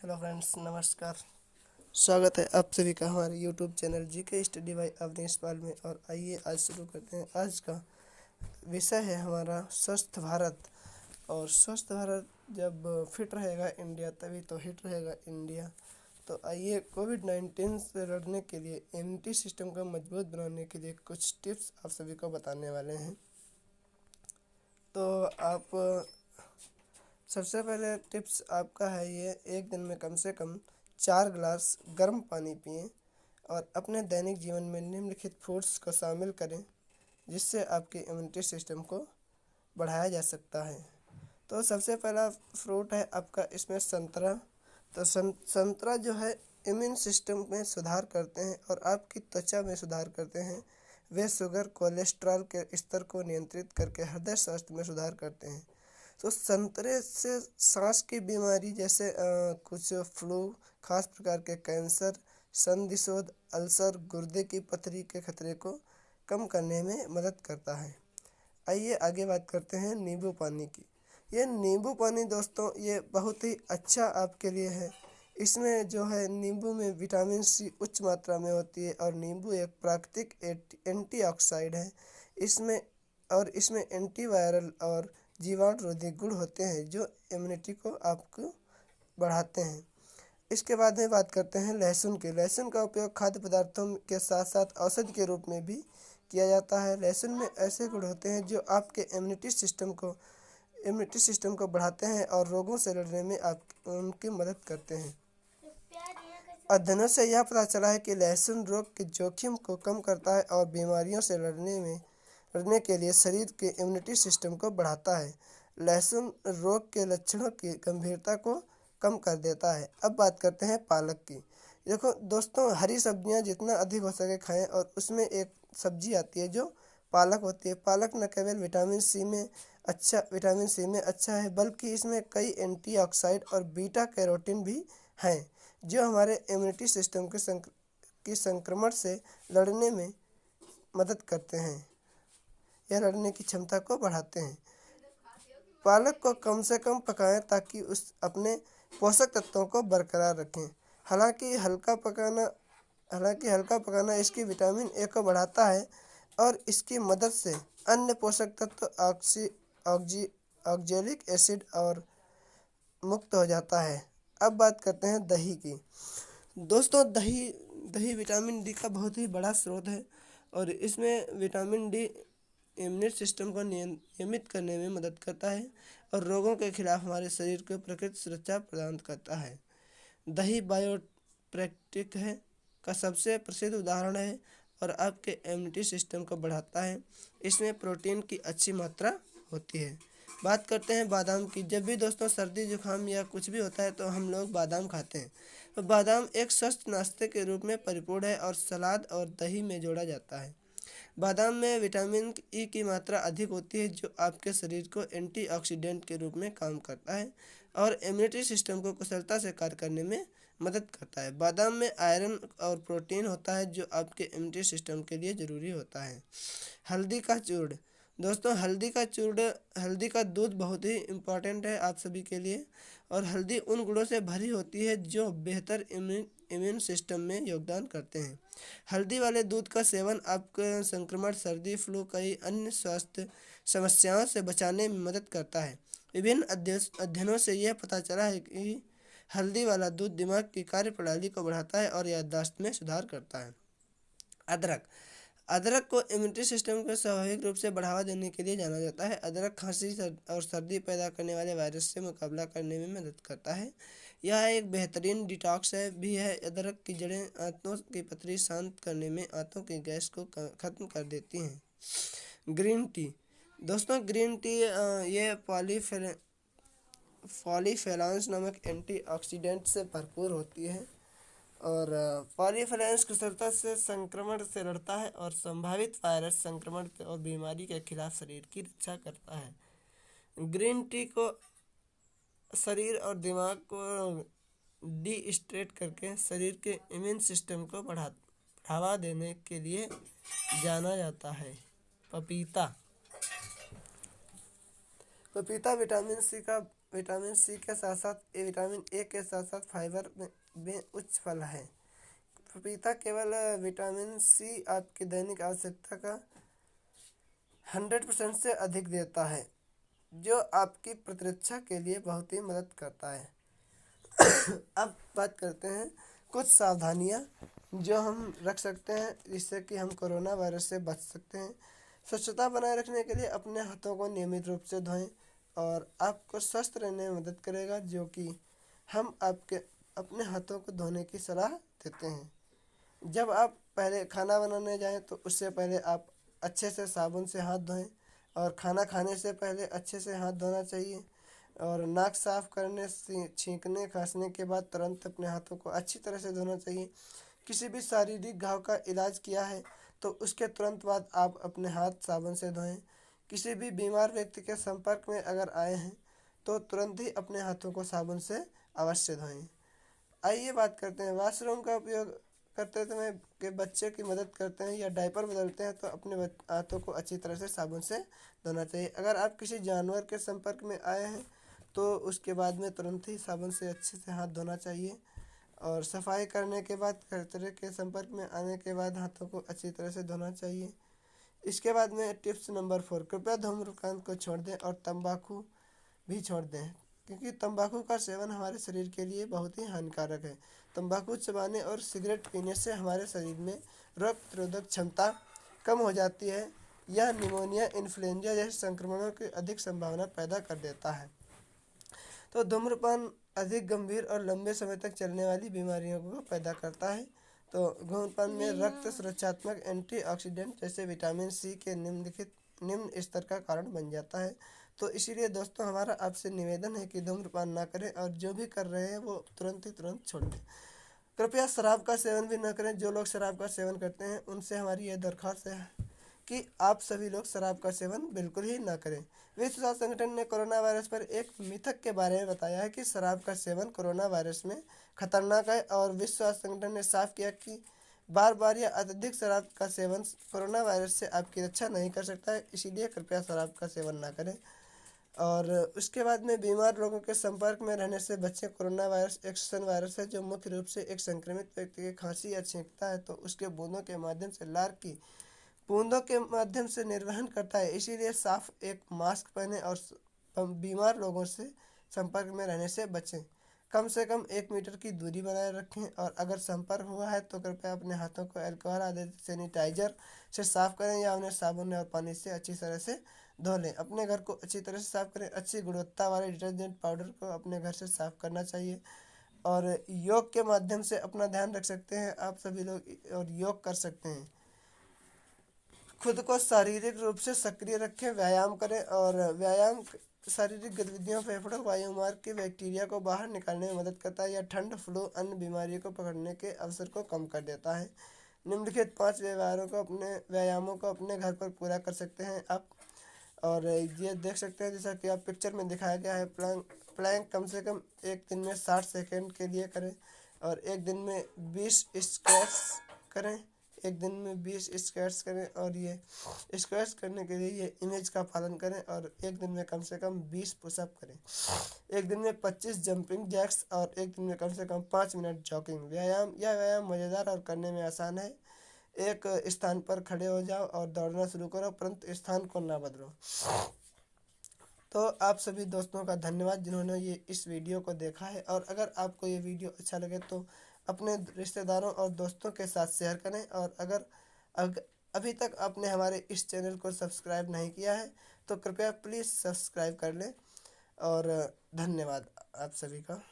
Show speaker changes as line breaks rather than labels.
Hello friends, नमस्कार। स्वागत है आप सभी का हमारे YouTube channel GK study by Avnish Pal में। और आइए आज शुरू करते हैं। आज का विषय है हमारा स्वस्थ भारत। और स्वस्थ भारत जब फिट रहेगा इंडिया तभी तो हिट रहेगा इंडिया। तो आइए कोविड-19 से लड़ने के लिए इम्यूनिटी सिस्टम को मजबूत बनाने के लिए कुछ टिप्स आप सभी को बताने वाले हैं। तो आप सबसे पहले टिप्स आपका है ये, एक दिन में कम से कम 4 गिलास गर्म पानी पिएं और अपने दैनिक जीवन में निम्नलिखित फूड्स को शामिल करें जिससे आपके इम्यूनिटी सिस्टम को बढ़ाया जा सकता है। तो सबसे पहला फ्रूट है आपका इसमें संतरा। तो संतरा जो है इम्यून सिस्टम में सुधार करते हैं और आपकी त्वचा में सुधार करते हैं। वे शुगर कोलेस्ट्रॉल के स्तर को नियंत्रित करके हृदय स्वास्थ्य में सुधार करते हैं। तो संतरे से सांस की बीमारी जैसे कुछ फ्लू, खास प्रकार के कैंसर, संधिशोथ, अल्सर, गुर्दे की पथरी के खतरे को कम करने में मदद करता है। आइए आगे बात करते हैं नींबू पानी की। ये नींबू पानी दोस्तों ये बहुत ही अच्छा आपके लिए है। इसमें जो है नींबू में विटामिन सी उच्च मात्रा में होती है और नींबू एक प्राकृतिक एंटीऑक्सीडेंट है। इसमें एंटीवायरल और जीवाणुरोधी गुण होते हैं जो इम्यूनिटी को आपको बढ़ाते हैं। इसके बाद में बात करते हैं लहसुन की। लहसुन का उपयोग खाद्य पदार्थों के साथ साथ औषधि के रूप में भी किया जाता है। लहसुन में ऐसे गुण होते हैं जो आपके इम्यूनिटी सिस्टम को बढ़ाते हैं और रोगों से लड़ने में उनकी मदद करते हैं। अध्ययनों से यह पता चला है कि लहसुन रोग के जोखिम को कम करता है और बीमारियों से लड़ने के लिए शरीर के इम्यूनिटी सिस्टम को बढ़ाता है। लहसुन रोग के लक्षणों की गंभीरता को कम कर देता है। अब बात करते हैं पालक की। देखो दोस्तों, हरी सब्जियां जितना अधिक हो सके खाएं और उसमें एक सब्जी आती है जो पालक होती है। पालक न केवल विटामिन सी में अच्छा है बल्कि इसमें कई एंटीऑक्सीडेंट और बीटा कैरोटीन भी हैं जो हमारे इम्यूनिटी सिस्टम के संक्रमण से लड़ने में मदद करते हैं या लड़ने की क्षमता को बढ़ाते हैं। पालक को कम से कम पकाएं ताकि उस अपने पोषक तत्वों को बरकरार रखें। हालांकि हल्का पकाना इसकी विटामिन ए को बढ़ाता है और इसकी मदद से अन्य पोषक तत्व ऑक्जेलिक एसिड और मुक्त हो जाता है। अब बात करते हैं दही की। दोस्तों दही विटामिन डी का बहुत ही बड़ा स्रोत है और इसमें विटामिन डी इम्यून सिस्टम को नियमित करने में मदद करता है और रोगों के खिलाफ हमारे शरीर को प्राकृतिक सुरक्षा प्रदान करता है। दही बायोप्रैक्टिक है का सबसे प्रसिद्ध उदाहरण है और आपके इम्यूनिटी सिस्टम को बढ़ाता है। इसमें प्रोटीन की अच्छी मात्रा होती है। बात करते हैं बादाम की। जब भी दोस्तों सर्दी जुकाम या कुछ भी होता है तो हम लोग बादाम खाते हैं। तो बादाम एक स्वस्थ नाश्ते के रूप में परिपूर्ण है और सलाद और दही में जोड़ा जाता है। बादाम में विटामिन ई की मात्रा अधिक होती है जो आपके शरीर को एंटीऑक्सीडेंट के रूप में काम करता है और इम्यूनिटी सिस्टम को कुशलता से कार्य करने में मदद करता है। बादाम में आयरन और प्रोटीन होता है जो आपके इम्यूनिटी सिस्टम के लिए ज़रूरी होता है। हल्दी का चूर्ण। दोस्तों हल्दी का दूध बहुत ही इम्पोर्टेंट है आप सभी के लिए और हल्दी उन गुणों से भरी होती है जो बेहतर इम्यून सिस्टम में योगदान करते हैं। हल्दी वाले दूध का सेवन आपके संक्रमण, सर्दी, फ्लू, कई अन्य स्वास्थ्य समस्याओं से बचाने में मदद करता है। विभिन्न अध्ययनों से यह पता चला है कि हल्दी वाला दूध दिमाग की कार्यप्रणाली को बढ़ाता है और याददाश्त में सुधार करता है। अदरक को इम्यूनिटी सिस्टम को स्वाभाविक रूप से बढ़ावा देने के लिए जाना जाता है। अदरक खांसी और सर्दी पैदा करने वाले वायरस से मुकाबला करने में मदद करता है। यह एक बेहतरीन डिटॉक्स भी है। अदरक की जड़ें आंतों की पथरी शांत करने में आंतों की गैस को खत्म कर देती हैं। Green tea. दोस्तों ग्रीन टी ये पॉलीफेनॉल्स नामक एंटीऑक्सीडेंट से भरपूर होती है और पॉलीफेनॉल्स कुशलता से संक्रमण से लड़ता है और संभावित वायरस संक्रमण और बीमारी के खिलाफ शरीर की रक्षा करता है। ग्रीन टी को शरीर और दिमाग को डिस्ट्रेट करके शरीर के इम्यून सिस्टम को बढ़ावा देने के लिए जाना जाता है। पपीता विटामिन विटामिन सी के साथ साथ विटामिन ए के साथ साथ फाइबर में उच्च फल है। पपीता केवल विटामिन सी आपकी दैनिक आवश्यकता का 100% से अधिक देता है, जो आपकी प्रतिरक्षा के लिए बहुत ही मदद करता है। अब बात करते हैं कुछ सावधानियां जो हम रख सकते हैं जिससे कि हम कोरोना वायरस से बच सकते हैं। स्वच्छता बनाए रखने के लिए अपने हाथों को नियमित रूप से धोएं और आपको स्वस्थ रहने में मदद करेगा, जो कि हम आपके अपने हाथों को धोने की सलाह देते हैं। जब आप पहले खाना बनाने जाएं तो उससे पहले आप अच्छे से साबुन से हाथ धोएं और खाना खाने से पहले अच्छे से हाथ धोना चाहिए। और नाक साफ करने से छींकने खांसने के बाद तुरंत अपने हाथों को अच्छी तरह से धोना चाहिए। किसी भी शारीरिक घाव का इलाज किया है तो उसके तुरंत बाद आप अपने हाथ साबुन से धोएं। किसी भी बीमार व्यक्ति के संपर्क में अगर आए हैं तो तुरंत ही अपने हाथों को साबुन से अवश्य धोएं। आइए बात करते हैं वॉशरूम का उपयोग करते समय के बच्चे की मदद करते हैं या डायपर बदलते हैं तो अपने हाथों को अच्छी तरह से साबुन से धोना चाहिए। अगर आप किसी जानवर के संपर्क में आए हैं तो उसके बाद में तुरंत ही साबुन से अच्छे से हाथ धोना चाहिए। और सफाई करने के बाद कचरे के संपर्क में आने के बाद हाथों को अच्छी तरह से धोना चाहिए। इसके बाद में टिप्स नंबर 4, कृपया धूम्रपान को छोड़ दें और तंबाकू भी छोड़ दें, क्योंकि तंबाकू का सेवन हमारे शरीर के लिए बहुत ही हानिकारक है। तंबाकू चबाने और सिगरेट पीने से हमारे शरीर में रोग प्रतिरोधक क्षमता कम हो जाती है। यह निमोनिया, इन्फ्लुएंजा जैसे संक्रमणों की अधिक संभावना पैदा कर देता है। तो धूम्रपान अधिक गंभीर और लंबे समय तक चलने वाली बीमारियों को पैदा करता है। तो धूम्रपान में रक्त सुरक्षात्मक एंटीऑक्सीडेंट जैसे विटामिन सी के निम्न स्तर का कारण बन जाता है। तो इसीलिए दोस्तों हमारा आपसे निवेदन है कि धूम्रपान ना करें और जो भी कर रहे हैं वो तुरंत छोड़ दें। कृपया शराब का सेवन भी न करें। जो लोग शराब का सेवन करते हैं उनसे हमारी यह दरख्वास्त है कि आप सभी लोग शराब का सेवन बिल्कुल ही ना करें। विश्व स्वास्थ्य संगठन ने कोरोना वायरस पर एक मिथक के बारे में बताया है कि शराब का सेवन कोरोना वायरस में खतरनाक है, और विश्व स्वास्थ्य संगठन ने साफ किया कि बार बार या अत्यधिक शराब का सेवन कोरोना वायरस से आपकी रक्षा नहीं कर सकता है। इसीलिए कृपया शराब का सेवन ना करें। और उसके बाद में बीमार लोगों के संपर्क में रहने से बचें। कोरोना वायरस एक श्वसन वायरस है जो मुख्य रूप से एक संक्रमित व्यक्ति की खांसी या छींकता है तो उसके बूंदों के माध्यम से लार की बूंदों के माध्यम से निर्वहन करता है। इसीलिए साफ एक मास्क पहने और बीमार लोगों से संपर्क में रहने से बचें। कम से कम 1 मीटर की दूरी बनाए रखें और अगर संपर्क हुआ है तो कृपया अपने हाथों को अल्कोहल आधारित सैनिटाइजर से साफ करें या उन्हें साबुन और पानी से अच्छी तरह से धो लें। अपने घर को अच्छी तरह से साफ करें। अच्छी गुणवत्ता वाले डिटर्जेंट पाउडर को अपने घर से साफ करना चाहिए। और योग के माध्यम से अपना ध्यान रख सकते हैं आप सभी लोग, और योग कर सकते हैं। खुद को शारीरिक रूप से सक्रिय रखें, व्यायाम करें। और व्यायाम शारीरिक गतिविधियों फेफड़ों वायुमार्ग के बैक्टीरिया को बाहर निकालने में मदद करता है। यह ठंड, फ्लू, अन्य बीमारियों को पकड़ने के अवसर को कम कर देता है। निम्नलिखित 5 व्यायामों को अपने घर पर पूरा कर सकते हैं आप। और ये देख सकते हैं जैसा कि आप पिक्चर में दिखाया गया है। प्लैंक कम से कम एक दिन में 60 सेकेंड के लिए करें और एक दिन में 20 स्क्वाट्स करें। एक दिन में 20 स्क्वाट्स करें और ये स्क्वाट्स करने के लिए ये इमेज का पालन करें। और एक दिन में कम से कम 20 पुशअप करें। एक दिन में 25 जंपिंग जैक्स और एक दिन में कम से कम 5 मिनट जॉगिंग। यह व्यायाम मज़ेदार और करने में आसान है। एक स्थान पर खड़े हो जाओ और दौड़ना शुरू करो, परंतु स्थान को ना बदलो। तो आप सभी दोस्तों का धन्यवाद जिन्होंने ये इस वीडियो को देखा है। और अगर आपको ये वीडियो अच्छा लगे तो अपने रिश्तेदारों और दोस्तों के साथ शेयर करें। और अगर अभी तक आपने हमारे इस चैनल को सब्सक्राइब नहीं किया है तो कृपया प्लीज़ सब्सक्राइब कर लें। और धन्यवाद आप सभी का।